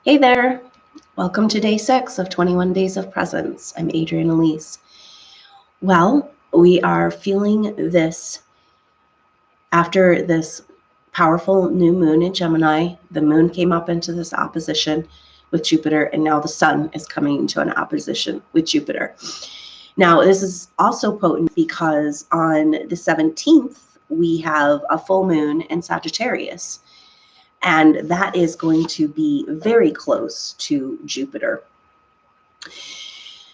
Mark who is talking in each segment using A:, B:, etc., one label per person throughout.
A: Hey there, welcome to day 6 of 21 Days of Presence. I'm Adrienne Elise. Well, we are feeling this after this powerful new moon in Gemini. The moon came up into this opposition with Jupiter, and now the sun is coming into an opposition with Jupiter. Now, this is also potent because on the 17th, we have a full moon in Sagittarius. And that is going to be very close to Jupiter.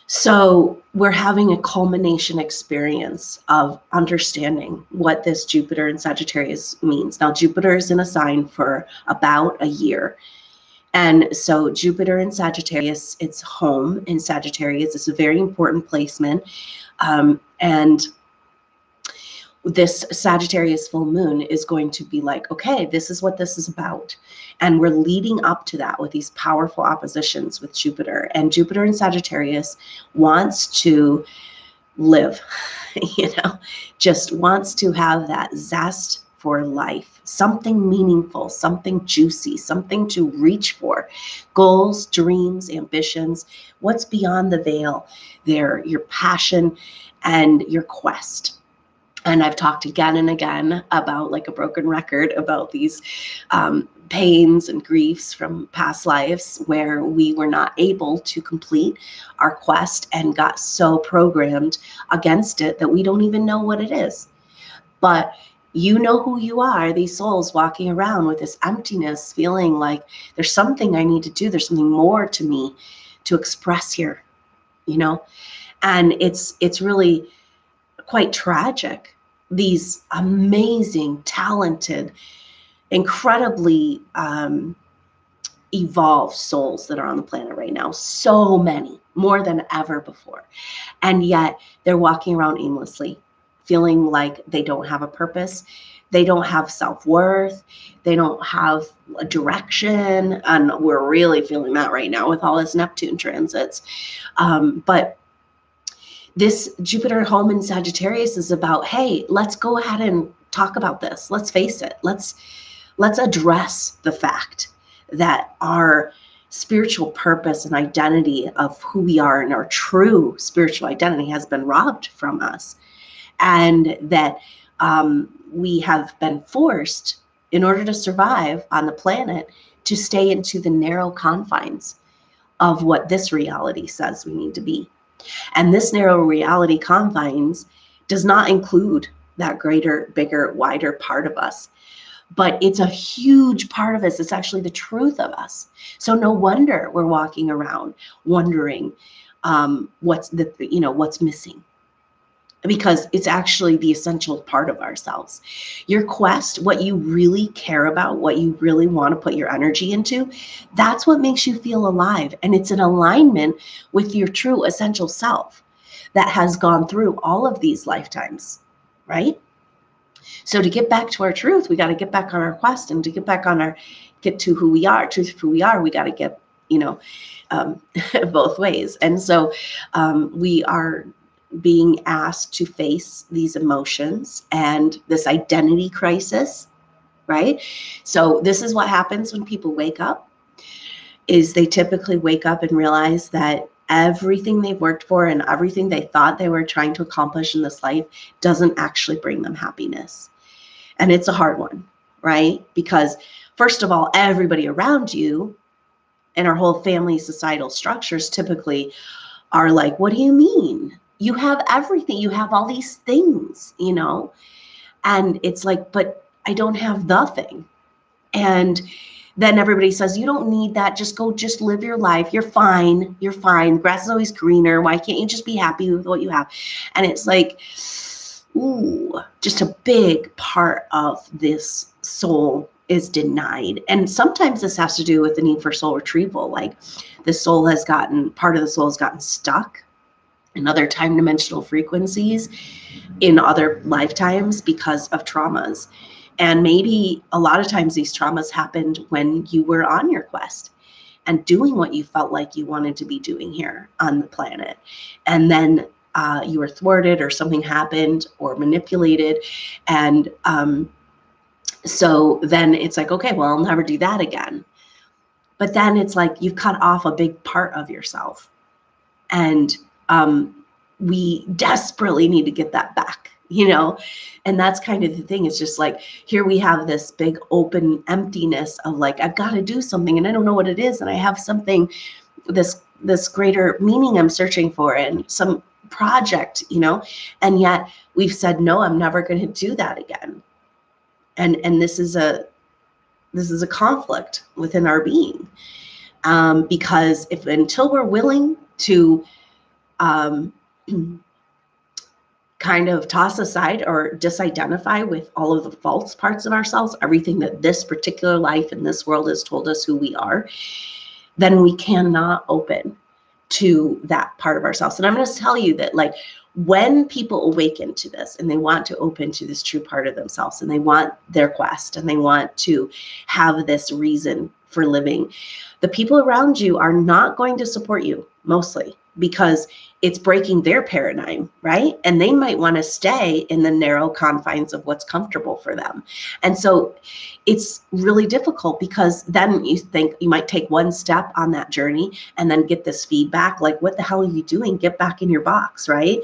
A: So we're having a culmination experience of understanding what this Jupiter in Sagittarius means. Now, Jupiter is in a sign for about a year. And so Jupiter in Sagittarius, it's home in Sagittarius. It's a very important placement. And this Sagittarius full moon is going to be like, okay, this is what this is about. And we're leading up to that with these powerful oppositions with Jupiter. And Jupiter in Sagittarius wants to live, just wants to have that zest for life, something meaningful, something juicy, something to reach for, goals, dreams, ambitions, what's beyond the veil there, your passion and your quest. And I've talked again and again about, like a broken record, about these pains and griefs from past lives where we were not able to complete our quest and got so programmed against it that we don't even know what it is. But you know who you are, these souls walking around with this emptiness, feeling like there's something I need to do. There's something more to me to express here, and it's really quite tragic. These amazing, talented, incredibly evolved souls that are on the planet right now, so many, more than ever before. And yet they're walking around aimlessly, feeling like they don't have a purpose. They don't have self-worth. They don't have a direction. And we're really feeling that right now with all this Neptune transits. But this Jupiter home in Sagittarius is about, hey, let's go ahead and talk about this. Let's face it. Let's address the fact that our spiritual purpose and identity of who we are and our true spiritual identity has been robbed from us. And that we have been forced, in order to survive on the planet, to stay into the narrow confines of what this reality says we need to be. And this narrow reality confines does not include that greater, bigger, wider part of us. But it's a huge part of us. It's actually the truth of us. So no wonder we're walking around wondering what's missing. Because it's actually the essential part of ourselves. Your quest, what you really care about, what you really want to put your energy into, that's what makes you feel alive. And it's in alignment with your true essential self that has gone through all of these lifetimes, right? So to get back to our truth, we got to get back on our quest, and to get to who we are, truth of who we are, we got to get, both ways. And so we are being asked to face these emotions and this identity crisis, right? So this is what happens when people wake up, is they typically wake up and realize that everything they've worked for and everything they thought they were trying to accomplish in this life doesn't actually bring them happiness. And it's a hard one, right? Because first of all, everybody around you and our whole family societal structures typically are like, what do you mean? You have everything. You have all these things, and it's like, but I don't have the thing. And then everybody says, you don't need that. Just live your life. You're fine. You're fine. Grass is always greener. Why can't you just be happy with what you have? And it's like, ooh, just a big part of this soul is denied. And sometimes this has to do with the need for soul retrieval. Like part of the soul has gotten stuck in other time dimensional frequencies in other lifetimes because of traumas. And maybe a lot of times these traumas happened when you were on your quest and doing what you felt like you wanted to be doing here on the planet. And then you were thwarted, or something happened, or manipulated. And so then it's like, okay, well, I'll never do that again. But then it's like you've cut off a big part of yourself. And we desperately need to get that back, you know? And that's kind of the thing. It's just like, here we have this big open emptiness of like, I've got to do something and I don't know what it is. And I have something, this greater meaning I'm searching for, and some project, you know? And yet we've said, no, I'm never going to do that again. And this is a conflict within our being. Because until we're willing to kind of toss aside or disidentify with all of the false parts of ourselves, everything that this particular life in this world has told us who we are, then we cannot open to that part of ourselves. And I'm going to tell you that, like, when people awaken to this and they want to open to this true part of themselves, and they want their quest, and they want to have this reason for living, the people around you are not going to support you, mostly because it's breaking their paradigm, right? And they might want to stay in the narrow confines of what's comfortable for them. And so it's really difficult, because then you think you might take one step on that journey and then get this feedback, like, what the hell are you doing? Get back in your box, right?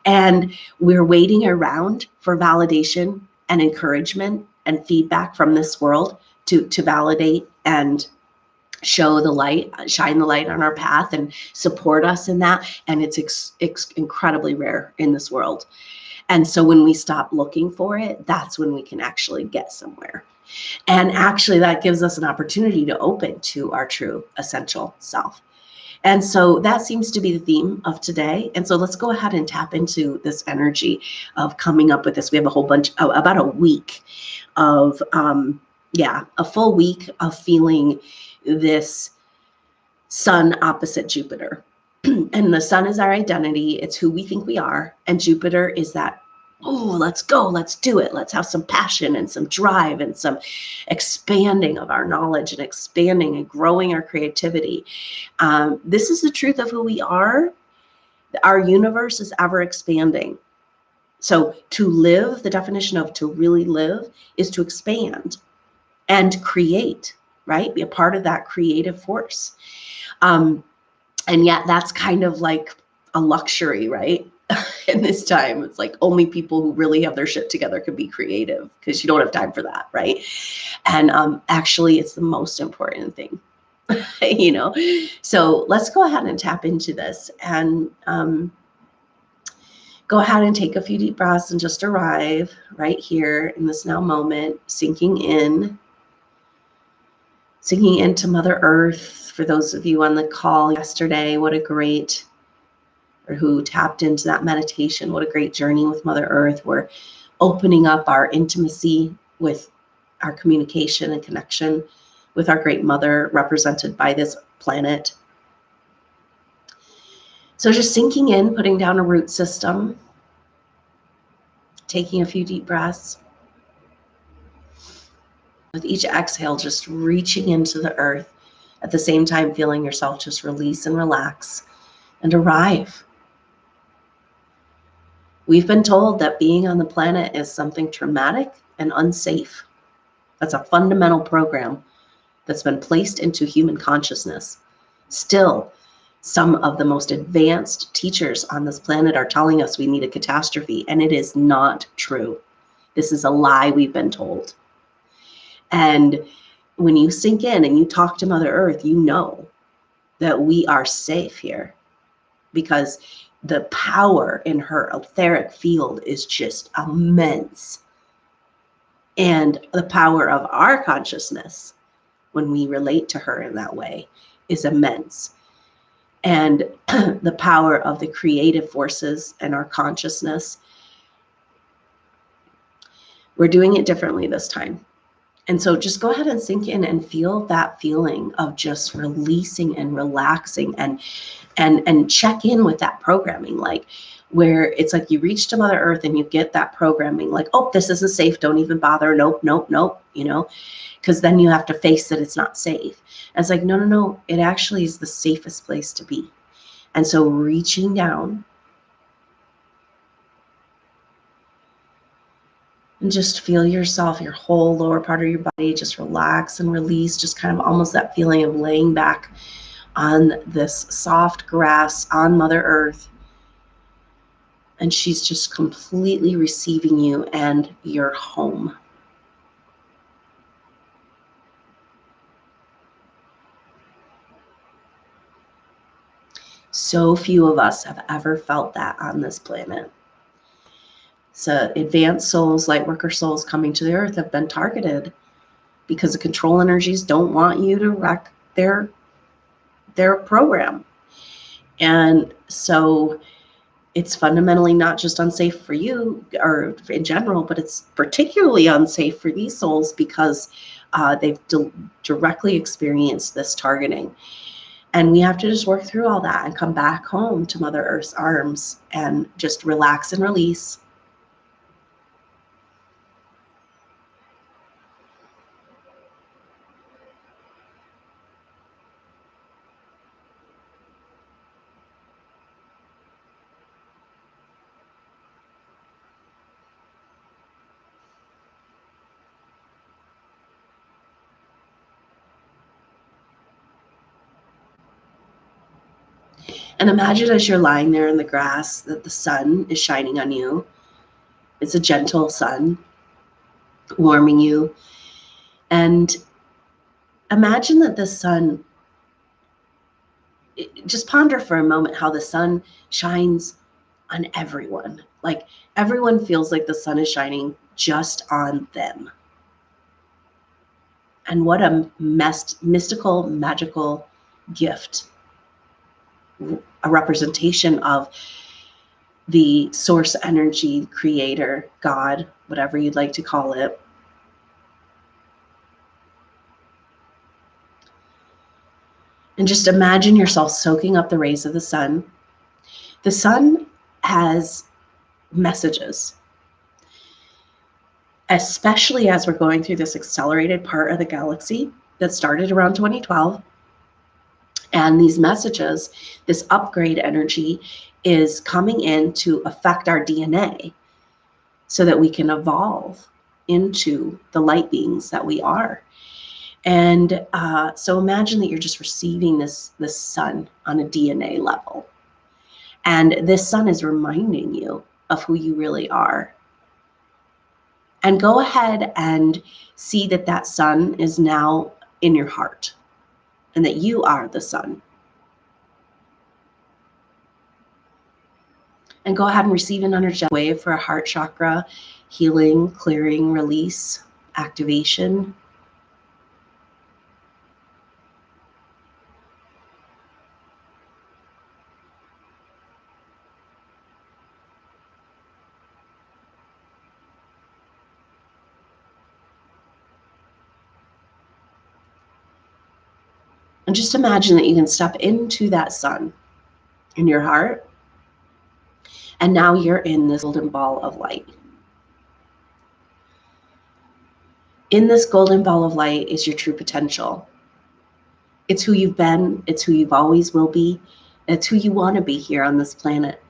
A: And we're waiting around for validation and encouragement and feedback from this world to validate and show the light, shine the light on our path and support us in that. And it's incredibly rare in this world. And so when we stop looking for it, that's when we can actually get somewhere. And actually that gives us an opportunity to open to our true essential self. And so that seems to be the theme of today. And so let's go ahead and tap into this energy of coming up with this. We have a whole bunch, about a week of, a full week of feeling this sun opposite Jupiter. And the sun is our identity. It's who we think we are. And Jupiter is that, oh, let's go, let's do it. Let's have some passion and some drive and some expanding of our knowledge and expanding and growing our creativity. This is the truth of who we are. Our universe is ever expanding. So to live, the definition of to really live is to expand and create, right? Be a part of that creative force. And yet that's kind of like a luxury, right? In this time, it's like only people who really have their shit together can be creative, because you don't have time for that, right? And actually, it's the most important thing, you know? So let's go ahead and tap into this, and go ahead and take a few deep breaths and just arrive right here in this now moment, sinking into Mother Earth. For those of you on the call yesterday, what a great, or who tapped into that meditation, what a great journey with Mother Earth. We're opening up our intimacy with our communication and connection with our great mother, represented by this planet. So just sinking in, putting down a root system, taking a few deep breaths. With each exhale, just reaching into the earth, at the same time feeling yourself just release and relax and arrive. We've been told that being on the planet is something traumatic and unsafe. That's a fundamental program that's been placed into human consciousness. Still, some of the most advanced teachers on this planet are telling us we need a catastrophe, and it is not true. This is a lie we've been told. And when you sink in and you talk to Mother Earth, you know that we are safe here, because the power in her etheric field is just immense. And the power of our consciousness, when we relate to her in that way, is immense. And the power of the creative forces and our consciousness, we're doing it differently this time. And so just go ahead and sink in and feel that feeling of just releasing and relaxing, and check in with that programming, like where it's like you reach to Mother Earth and you get that programming, like, oh, this isn't safe. Don't even bother. Nope, nope, nope. You know, because then you have to face that it's not safe. And it's like, no, it actually is the safest place to be. And so reaching down, And just feel yourself, your whole lower part of your body, just relax and release, just kind of almost that feeling of laying back on this soft grass on Mother Earth. And she's just completely receiving you and your home. So few of us have ever felt that on this planet. So advanced souls, light worker souls coming to the earth have been targeted because the control energies don't want you to wreck their program. And so it's fundamentally not just unsafe for you or in general, but it's particularly unsafe for these souls because they've directly experienced this targeting. And we have to just work through all that and come back home to Mother Earth's arms and just relax and release. And imagine as you're lying there in the grass that the sun is shining on you. It's a gentle sun warming you. And imagine that the sun, just ponder for a moment how the sun shines on everyone. Like everyone feels like the sun is shining just on them. And what a mystical, magical gift. A representation of the source energy, creator, God, whatever you'd like to call it. And just imagine yourself soaking up the rays of the sun. The sun has messages, especially as we're going through this accelerated part of the galaxy that started around 2012. And these messages, this upgrade energy is coming in to affect our DNA so that we can evolve into the light beings that we are. And so imagine that you're just receiving this sun on a DNA level. And this sun is reminding you of who you really are. And go ahead and see that that sun is now in your heart and that you are the sun. And go ahead and receive an energetic wave for a heart chakra healing, clearing, release, activation. And just imagine that you can step into that sun in your heart. And now you're in this golden ball of light. In this golden ball of light is your true potential. It's who you've been. It's who you've always will be. It's who you want to be here on this planet.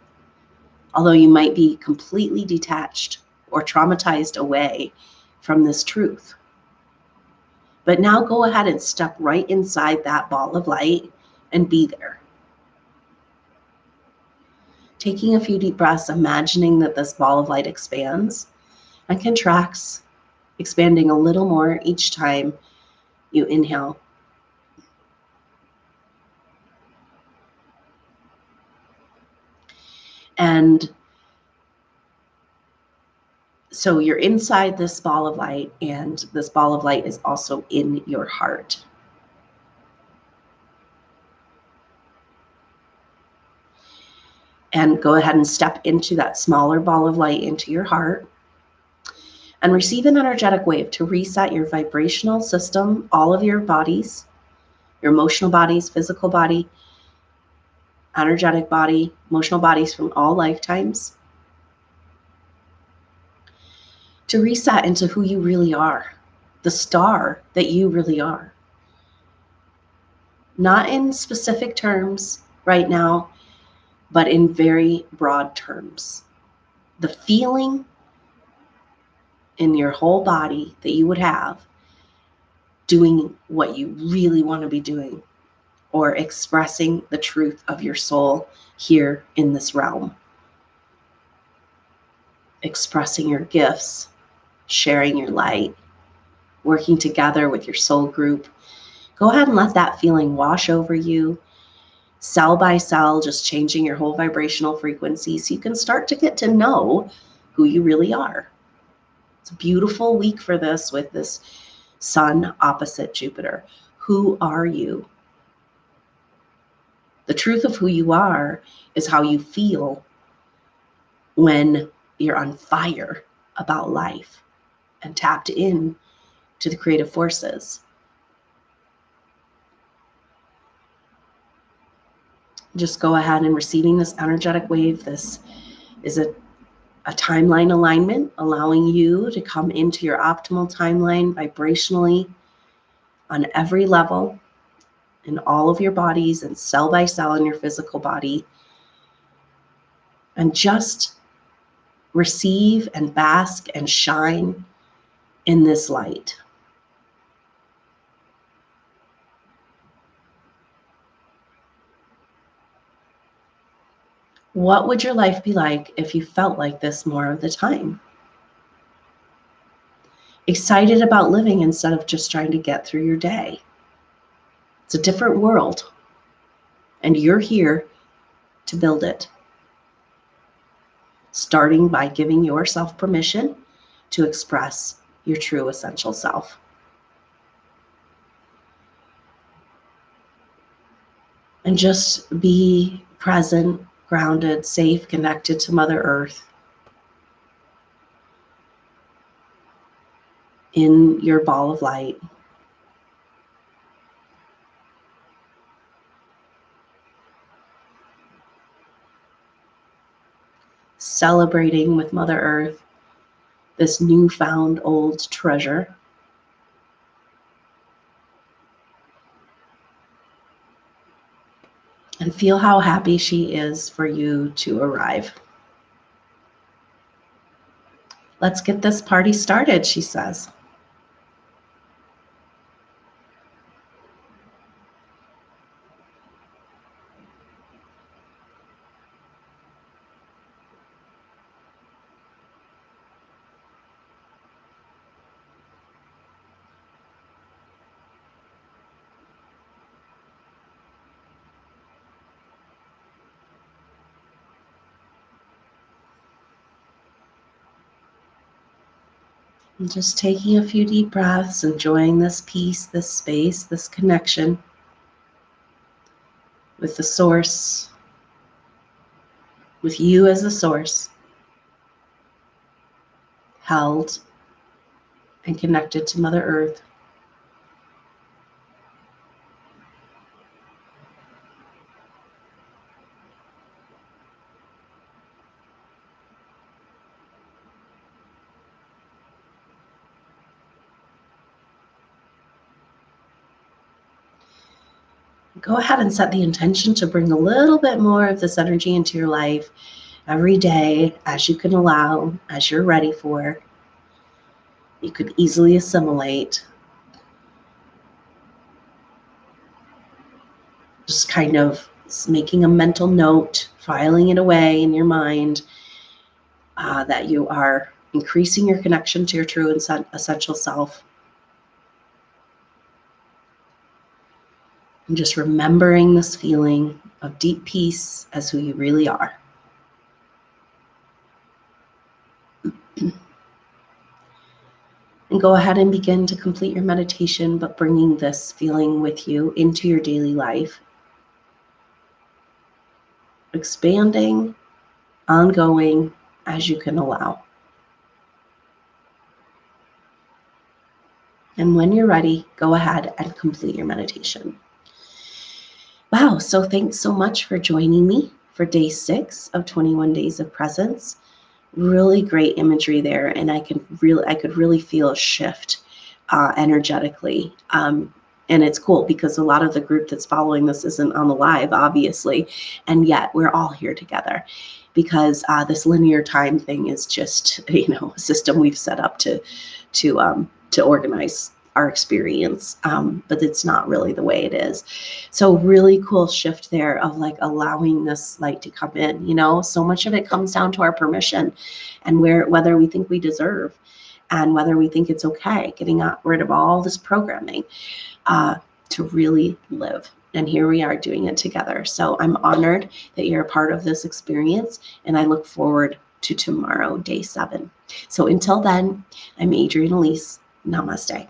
A: Although you might be completely detached or traumatized away from this truth. But now go ahead and step right inside that ball of light and be there. Taking a few deep breaths, imagining that this ball of light expands and contracts, expanding a little more each time you inhale. And so you're inside this ball of light, and this ball of light is also in your heart. And go ahead and step into that smaller ball of light into your heart and receive an energetic wave to reset your vibrational system, all of your bodies, your emotional bodies, physical body, energetic body, emotional bodies from all lifetimes, to reset into who you really are, the star that you really are. Not in specific terms right now, but in very broad terms. The feeling in your whole body that you would have doing what you really want to be doing, or expressing the truth of your soul here in this realm. Expressing your gifts, sharing your light, working together with your soul group. Go ahead and let that feeling wash over you, cell by cell, just changing your whole vibrational frequency so you can start to get to know who you really are. It's a beautiful week for this with this Sun opposite Jupiter. Who are you? The truth of who you are is how you feel when you're on fire about life and tapped in to the creative forces. Just go ahead and receiving this energetic wave. This is a timeline alignment, allowing you to come into your optimal timeline vibrationally on every level in all of your bodies and cell by cell in your physical body. And just receive and bask and shine in this light. What would your life be like if you felt like this more of the time? Excited about living instead of just trying to get through your day. It's a different world, and you're here to build it. Starting by giving yourself permission to express your true essential self. And just be present, grounded, safe, connected to Mother Earth in your ball of light. Celebrating with Mother Earth this newfound old treasure. And feel how happy she is for you to arrive. Let's get this party started, she says. And just taking a few deep breaths, enjoying this peace, this space, this connection with the source, with you as the source, held and connected to Mother Earth. Go ahead and set the intention to bring a little bit more of this energy into your life every day as you can allow, as you're ready for. You could easily assimilate. Just kind of making a mental note, filing it away in your mind that you are increasing your connection to your true and essential self. And just remembering this feeling of deep peace as who you really are. And go ahead and begin to complete your meditation, but bringing this feeling with you into your daily life. Expanding, ongoing, as you can allow. And when you're ready, go ahead and complete your meditation. Wow, so thanks so much for joining me for day 6 of 21 Days of Presence. Really great imagery there, and I could really feel a shift energetically. And it's cool because a lot of the group that's following this isn't on the live, obviously, and yet we're all here together. because this linear time thing is just, you know, a system we've set up to organize our experience, but it's not really the way it is. So really cool shift there of like allowing this light to come in. You know, so much of it comes down to our permission and whether we think we deserve and whether we think it's okay, getting rid of all this programming to really live. And here we are doing it together. So I'm honored that you're a part of this experience, and I look forward to tomorrow, day 7. So until then, I'm Adrienne Elise. Namaste.